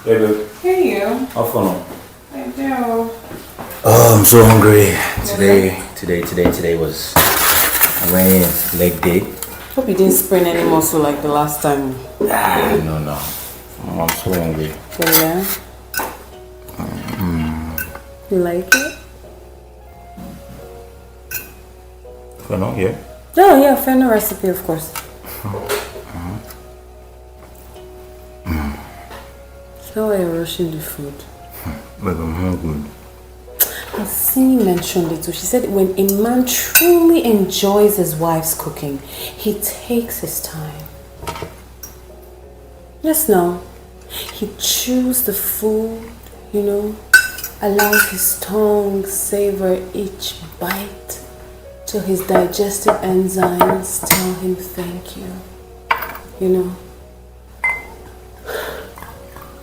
Hey, babe. Hey you. How fun? I do. Oh, I'm so hungry. Really? Today was rain leg day. Hope you didn't sprain any muscle like the last time. No. I'm so hungry. Yeah. You like it? Yeah. Oh yeah, fennel recipe of course. So why you're rushing the food? Babe, I'm hungry. Simi mentioned it too. She said when a man truly enjoys his wife's cooking, he takes his time. Yes, no. He chews the food, allows his tongue savor each bite till his digestive enzymes tell him thank you.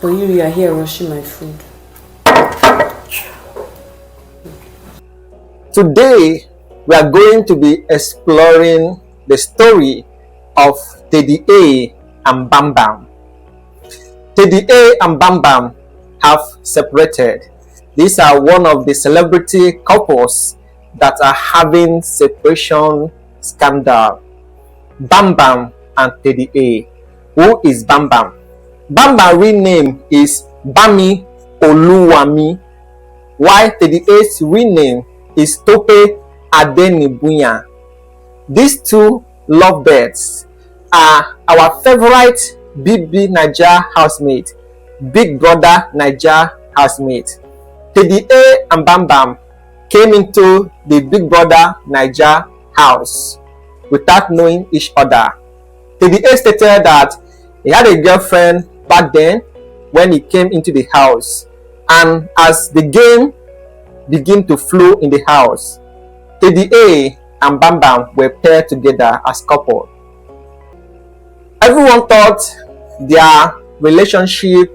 But you are here rushing my food. Today, we are going to be exploring the story of Teddy A and Bam Bam. Teddy A and Bam Bam have separated. These are one of the celebrity couples that are having separation scandal. Bam Bam and Teddy A. Who is Bam Bam? Bam Bam's real name is Bami Oluwami, while Teddy A's real name is Tope Adenibunya. These two lovebirds are our favorite BB Naija housemate, Big Brother Naija housemate. Teddy A and Bam Bam came into the Big Brother Naija house without knowing each other. Teddy A stated that he had a girlfriend back then when he came into the house, and as the game began to flow in the house, Teddy A and Bam Bam were paired together as couple. Everyone thought their relationship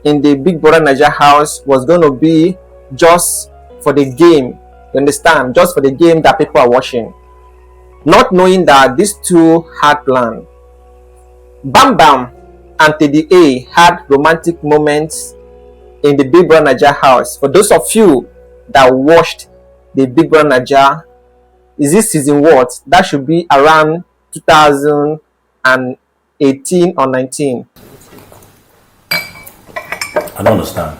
in the Big Brother Naija house was going to be just for the game. You understand? Just for the game that people are watching, not knowing that these two had planned. Bam Bam and Teddy A had romantic moments in the Big Brother Naija house. For those of you that watched the Big Brother Naija, is this season what? That should be around 2018 or 19. I don't understand.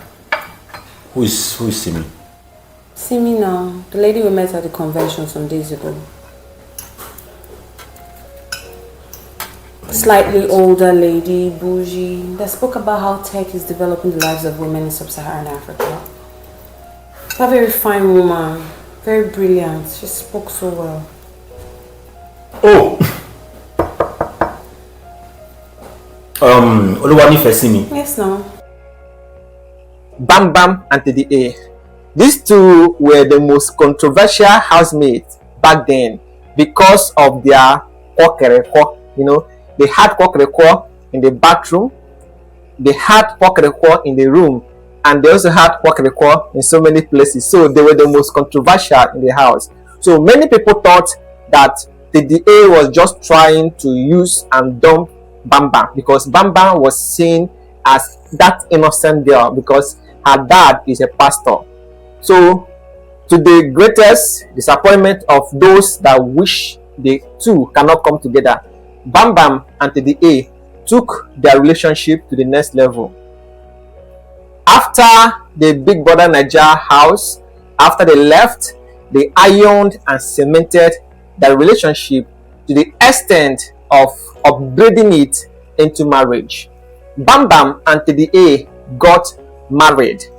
Who is Simi? Simi now, the lady we met at the convention some days ago. Slightly older lady, bougie, that spoke about how tech is developing the lives of women in sub-Saharan Africa. A very fine woman, very brilliant. She spoke so well. Oh! Oluwanife Simi. Yes, no. Bam Bam and Teddy A. These two were the most controversial housemates back then because of their kokereko. They had kokereko in the bathroom, they had kokereko in the room, and they also had kokereko in so many places. So they were the most controversial in the house. So many people thought that Teddy A was just trying to use and dump Bam Bam because Bam Bam was seen as that innocent girl because her dad is a pastor. So, to the greatest disappointment of those that wish the two cannot come together, Bam Bam and Teddy A took their relationship to the next level. After the Big Brother Naija house, after they left, they ironed and cemented their relationship to the extent of upgrading it into marriage. Bam Bam and Teddy A got married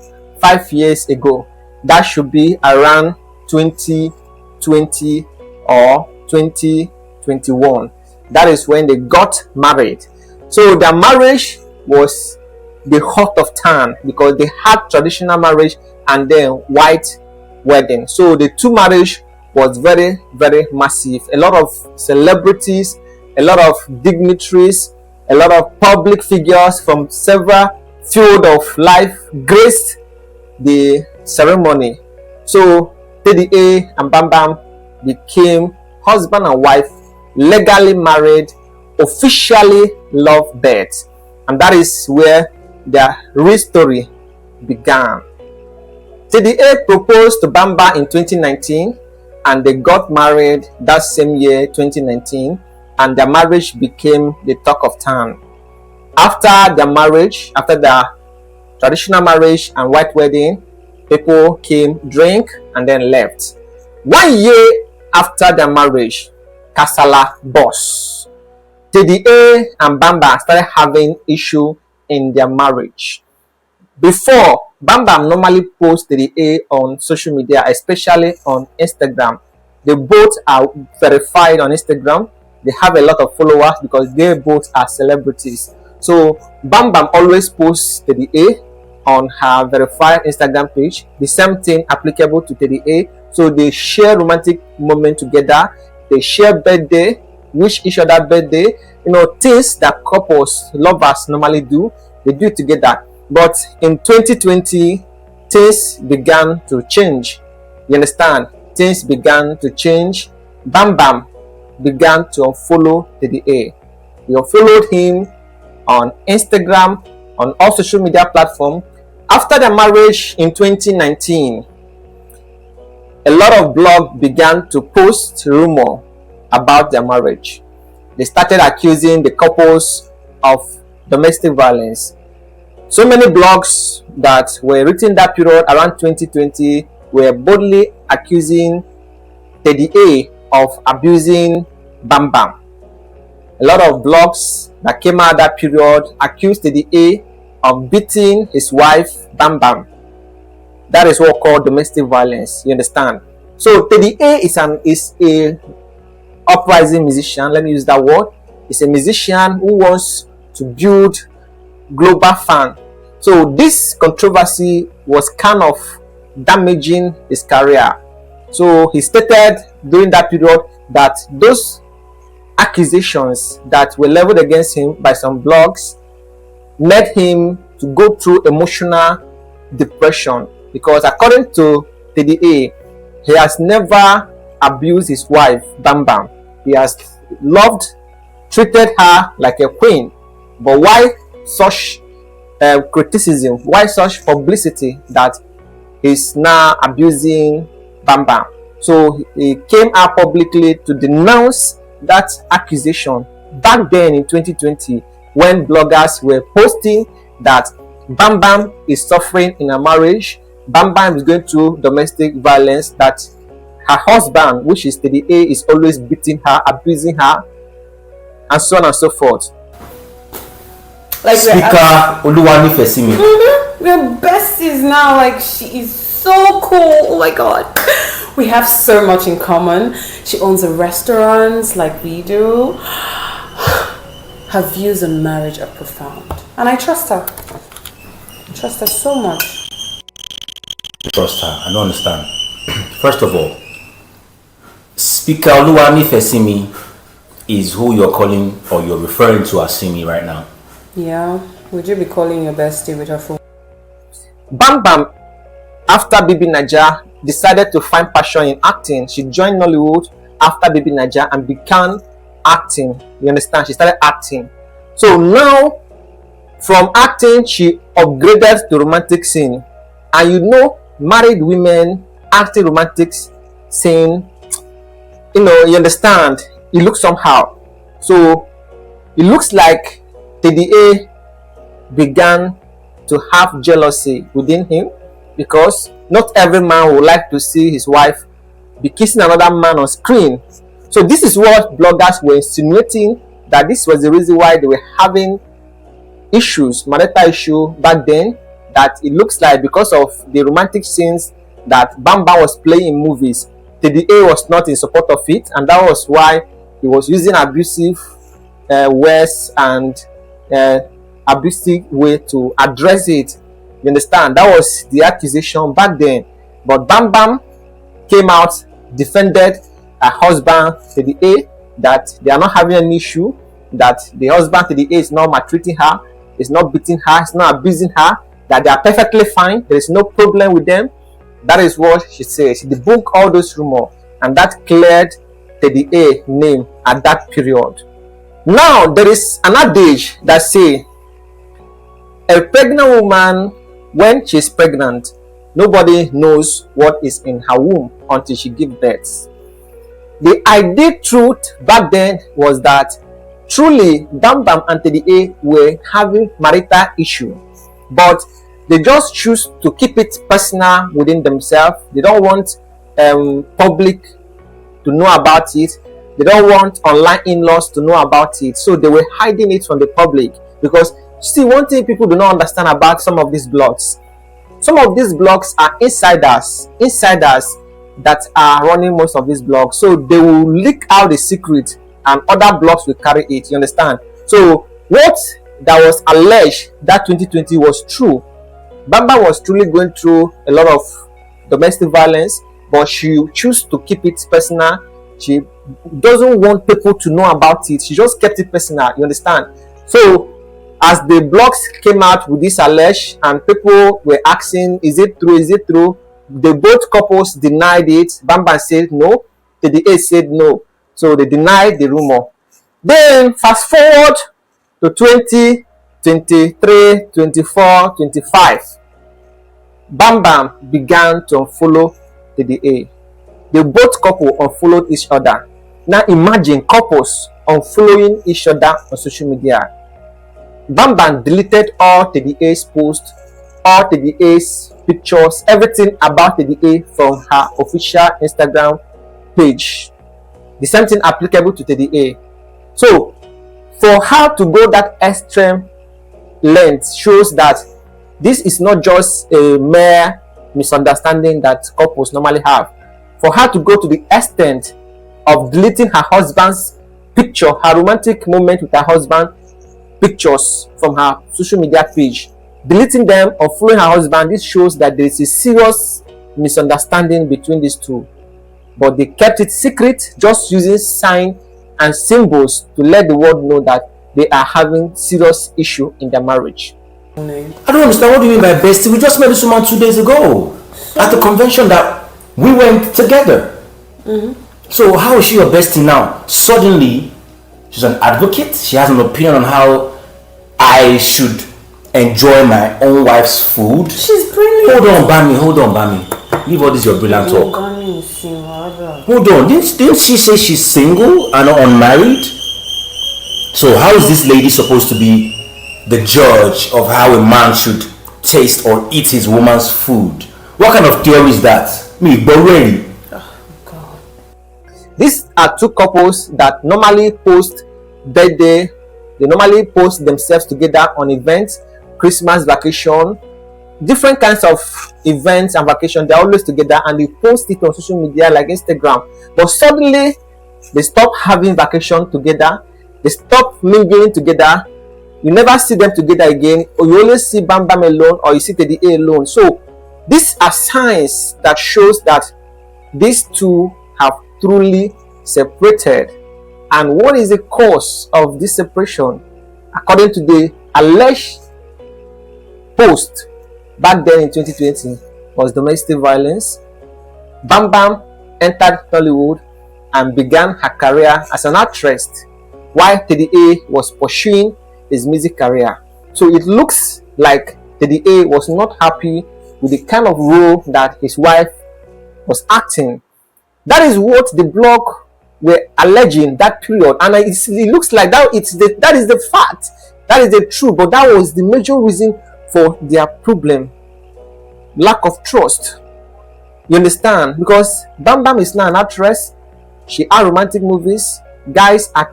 5 years ago. That should be around 2020 or 2021. That is when they got married. So their marriage was the hot of town because they had traditional marriage and then white wedding. So the two marriage was very, very massive. A lot of celebrities, a lot of dignitaries, a lot of public figures from several fields of life graced the ceremony. So Teddy A and Bam Bam became husband and wife, legally married, officially lovebirds, and that is where their real story began. Teddy A proposed to Bamba in 2019 and they got married that same year, 2019, and their marriage became the talk of town. After their marriage, after their traditional marriage and white wedding, people came, drank, and then left. 1 year after their marriage, Kasala burst. Teddy A and Bamba started having issue in their marriage. Before, Bamba normally posts Teddy A on social media, especially on Instagram. They both are verified on Instagram. They have a lot of followers because they both are celebrities. So Bam always posts Teddy A on her verified Instagram page. The same thing applicable to Teddy A. So they share romantic moment together. They share birthday, wish each other birthday. Things that couples, lovers normally do. They do it together. But in 2020, things began to change. You understand? Things began to change. Bam began to unfollow Teddy A. He unfollowed him on Instagram, on all social media platforms. After their marriage in 2019, a lot of blogs began to post rumor about their marriage. They started accusing the couples of domestic violence. So many blogs that were written that period around 2020 were boldly accusing Teddy A of abusing Bam. A lot of blogs that came out that period accused Teddy A of beating his wife Bam. That is what called domestic violence. You understand? So Teddy A is a uprising musician. Let me use that word. He's a musician who wants to build global fan. So this controversy was kind of damaging his career. So he stated during that period that those accusations that were leveled against him by some blogs led him to go through emotional depression, because according to Teddy A, he has never abused his wife Bam. He has loved, treated her like a queen. But why such criticism? Why such publicity that he's now abusing Bam? So he came out publicly to denounce that accusation back then in 2020, when bloggers were posting that Bam is suffering in a marriage, Bam is going through domestic violence, that her husband, which is Teddy A, is always beating her, abusing her, and so on and so forth. Like Speaker Oluwani Fesimi. We're besties now. Like, she is so cool. Oh my god. We have so much in common. She owns a restaurant like we do. Her views on marriage are profound. And I trust her. I trust her so much. Trust her. I don't understand. First of all, Speaker Oluwani Fesimi is who you're calling or you're referring to as Simi right now. Yeah. Would you be calling your bestie with her phone? Bam, after Baby Naija decided to find passion in acting, she joined Nollywood after Baby Naija and began acting. You understand? She started acting. So now, from acting, she upgraded to romantic scene. And married women acting romantic scene, you understand, it looks somehow. So it looks like Teddy A began to have jealousy within him, because not every man would like to see his wife be kissing another man on screen. So this is what bloggers were insinuating, that this was the reason why they were having issues, marital issue back then, that it looks like because of the romantic scenes that Bam was playing in movies, Teddy A was not in support of it, and that was why he was using abusive words and abusive way to address it. You understand? That was the accusation back then. But Bam came out, defended her husband Teddy A, that they are not having an issue, that the husband Teddy A is not maltreating her, is not beating her, is not abusing her, that they are perfectly fine, there is no problem with them. That is what she says. She debunked all those rumors, and that cleared Teddy A name at that period. Now there is an adage that say A pregnant woman, when she's pregnant, nobody knows what is in her womb until she gives birth. The ideal truth back then was that truly Bam Bam and Teddy A were having marital issue, but they just choose to keep it personal within themselves. They don't want public to know about it. They don't want online in-laws to know about it, so they were hiding it from the public. Because see, one thing people do not understand about some of these blogs, some of these blogs are insiders that are running most of these blogs, so they will leak out the secret and other blogs will carry it, you understand? So what that was alleged that 2020 was true. Bamba was truly going through a lot of domestic violence, but she chose to keep it personal. She doesn't want people to know about it. She just kept it personal, you understand? So as the blogs came out with this alleged and people were asking, is it true, is it true, the both couples denied it. Bamba said no, TDA said no, so they denied the rumor. Then fast forward to 2023, 24, 25, Bam Bam began to unfollow TDA. The both couple unfollowed each other. Now imagine couples unfollowing each other on social media. Bam Bam deleted all TDA's posts, all TDA's pictures, everything about TDA from her official Instagram page. The same thing applicable to TDA. So for her to go that extreme length shows that this is not just a mere misunderstanding that couples normally have. For her to go to the extent of deleting her husband's picture, her romantic moment with her husband pictures from her social media page, deleting them or following her husband, this shows that there is a serious misunderstanding between these two. But they kept it secret, just using signs and symbols to let the world know that they are having serious issue in their marriage. I don't understand. What do you mean by bestie? We just met this woman 2 days ago at the convention that we went together. So how is she your bestie now? Suddenly, she's an advocate. She has an opinion on how I should enjoy my own wife's food. She's brilliant. Hold on, Bami. Leave all this your brilliant talk. Hold on. Didn't she say she's single and unmarried? So how is this lady supposed to be the judge of how a man should taste or eat his woman's food? What kind of theory is that? Me, Borelli. Oh, God. These are two couples that normally post birthday. They normally post themselves together on events, Christmas vacation, different kinds of events and vacation. They're always together and they post it on social media like Instagram. But suddenly, they stop having vacation together. They stop mingling together. You never see them together again, or you always see Bam Bam alone, or you see Teddy A alone. So these are signs that shows that these two have truly separated. And what is the cause of this separation? According to the alleged post back then in 2020, was domestic violence. Bam Bam entered Hollywood and began her career as an actress, while Teddy A was pursuing his music career. So it looks like Teddy A was not happy with the kind of role that his wife was acting. That is what the blog were alleging that period, and it looks like that is the fact, that is the truth. But that was the major reason for their problem: lack of trust. You understand? Because Bam Bam is now an actress. She has romantic movies. Guys are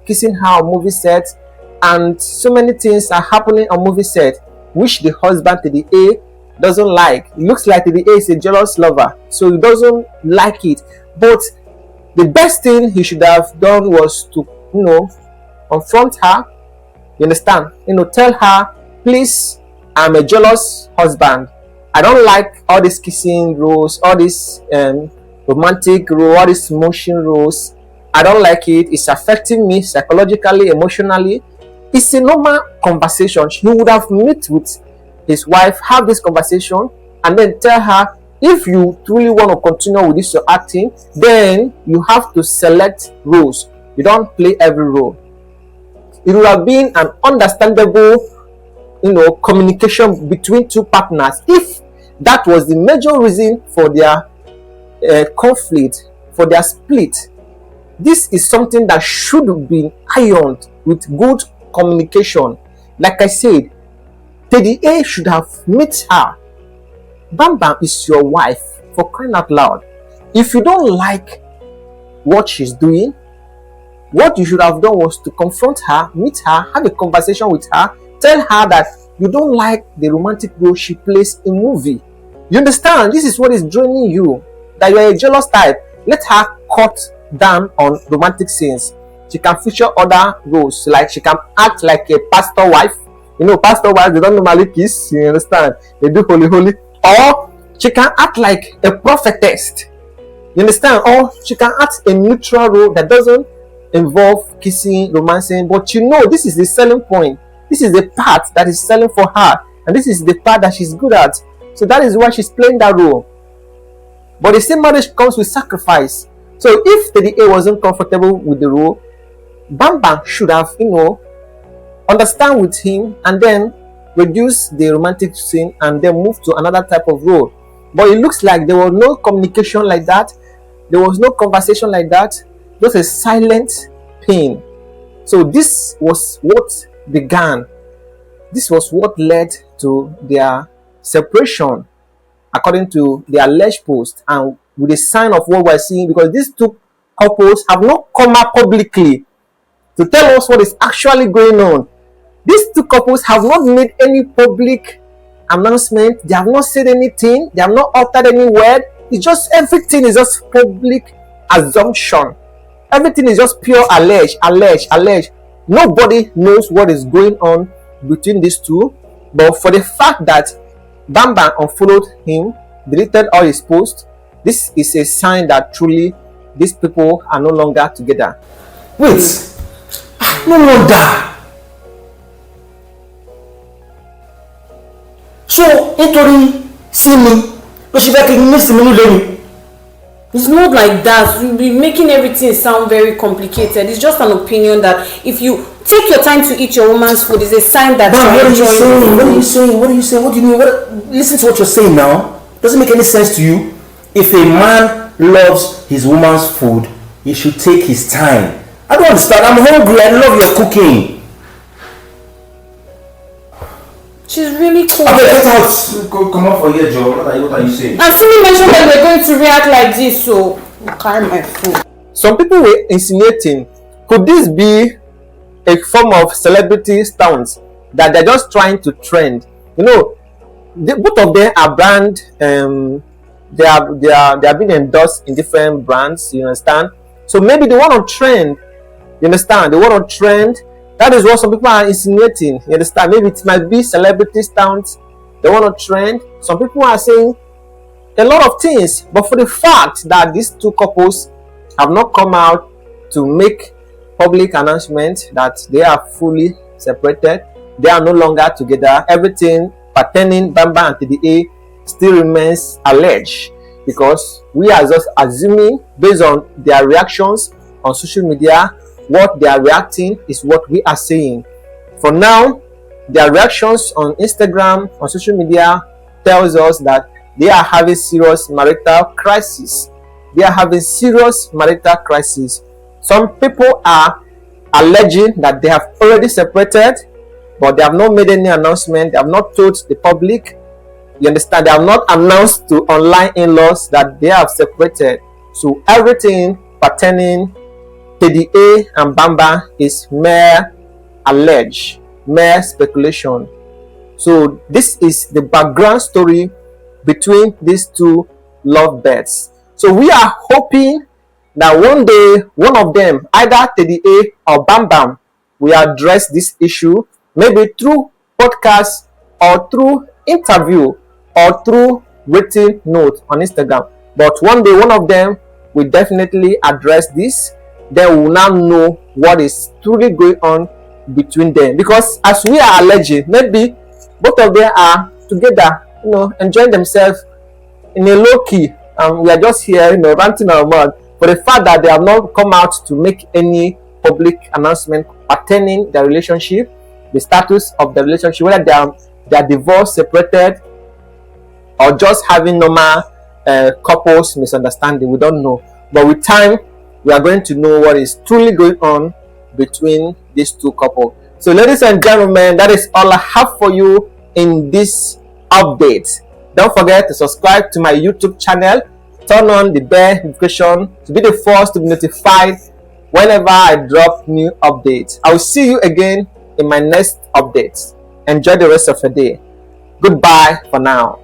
kissing her on movie sets, and so many things are happening on movie set which the husband Teddy A doesn't like. It looks like Teddy A is a jealous lover, so he doesn't like it. But the best thing he should have done was to, confront her. You understand? Tell her, please, I'm a jealous husband. I don't like all these kissing roles, all these romantic roles, all these motion roles. I don't like it. It's affecting me psychologically, emotionally. It's a normal conversation. He would have met with his wife, have this conversation, and then tell her, if you truly want to continue with this your acting, then you have to select roles. You don't play every role. It would have been an understandable, communication between two partners, if that was the major reason for their conflict, for their split, this is something that should be ironed with good communication. Like I said, Teddy A should have met her. Bam Bam is your wife, for crying out loud. If you don't like what she's doing, what you should have done was to confront her, meet her, have a conversation with her, tell her that you don't like the romantic role she plays in movie. You understand? This is what is draining you, that you are a jealous type. Let her cut down on romantic scenes. She can feature other roles, like she can act like a pastor wife. Pastor wives, they don't normally kiss, you understand? They do holy. Or she can act like a prophetess. You understand? Or she can act a neutral role that doesn't involve kissing, romancing. But this is the selling point. This is the part that is selling for her. And this is the part that she's good at. So that is why she's playing that role. But the same marriage comes with sacrifice. So if Teddy A wasn't comfortable with the role, Bam Bam should have, understand with him and then reduce the romantic scene and then move to another type of role. But it looks like there was no communication like that. There was no conversation like that. Just a silent pain. So this was what began. This was what led to their separation, according to the alleged post, and with a sign of what we're seeing, because these two couples have not come out publicly to tell us what is actually going on. These two couples have not made any public announcement. They have not said anything. They have not uttered any word. It's just, everything is just public assumption. Everything is just pure alleged. Nobody knows what is going on between these two. But for the fact that Bam Bam unfollowed him, deleted all his posts, this is a sign that truly these people are no longer together. Wait, no wonder. So, nítorí Simi, ló ṣe fẹ́ kí n ní Simi lórí. It's not like that. You'll be making everything sound very complicated. It's just an opinion that if you take your time to eat your woman's food, it's a sign that you're enjoying. What are you saying? What do you mean? Listen to what you're saying now. Doesn't make any sense to you. If a man loves his woman's food, he should take his time. I don't understand. I'm hungry. I love your cooking. She's really cool. Okay, get out. Come on for here, Joe. What are you saying? And Simi mentioned that we're going to react like this, so carry my food. Some people were insinuating, could this be a form of celebrity stunts that they're just trying to trend? Both of them are brand. They are being endorsed in different brands. You understand? So maybe they want to trend. You understand? They want to trend. That is what some people are insinuating. You understand? Maybe it might be celebrity stunts. They want to trend. Some people are saying a lot of things. But for the fact that these two couples have not come out to make public announcement that they are fully separated, they are no longer together, everything pertaining Bam Bam and Teddy A still remains alleged, because we are just assuming based on their reactions on social media. What they are reacting is what we are saying. For now, their reactions on Instagram, on social media, tells us that they are having serious marital crisis. They are having serious marital crisis. Some people are alleging that they have already separated, but they have not made any announcement. They have not told the public. You understand? They have not announced to online in-laws that they have separated. So everything pertaining Teddy A and Bam Bam is mere alleged, mere speculation. So this is the background story between these two lovebirds. So we are hoping that one day one of them, either Teddy A or Bam Bam, will address this issue, maybe through podcast or through interview or through written note on Instagram. But one day one of them will definitely address this. Then we will now know what is truly going on between them. Because as we are alleging, maybe both of them are together, enjoying themselves in a low key, and we are just here, ranting our mouth for the fact that they have not come out to make any public announcement pertaining their relationship. the status of the relationship, whether they are divorced, separated, or just having normal couples misunderstanding. We don't know, but with time we are going to know what is truly going on between these two couples. So ladies and gentlemen, that is all I have for you in this update. Don't forget to subscribe to my YouTube channel, turn on the bell notification to be the first to be notified whenever I drop new updates. I will see you again in my next updates. Enjoy the rest of your day. Goodbye for now.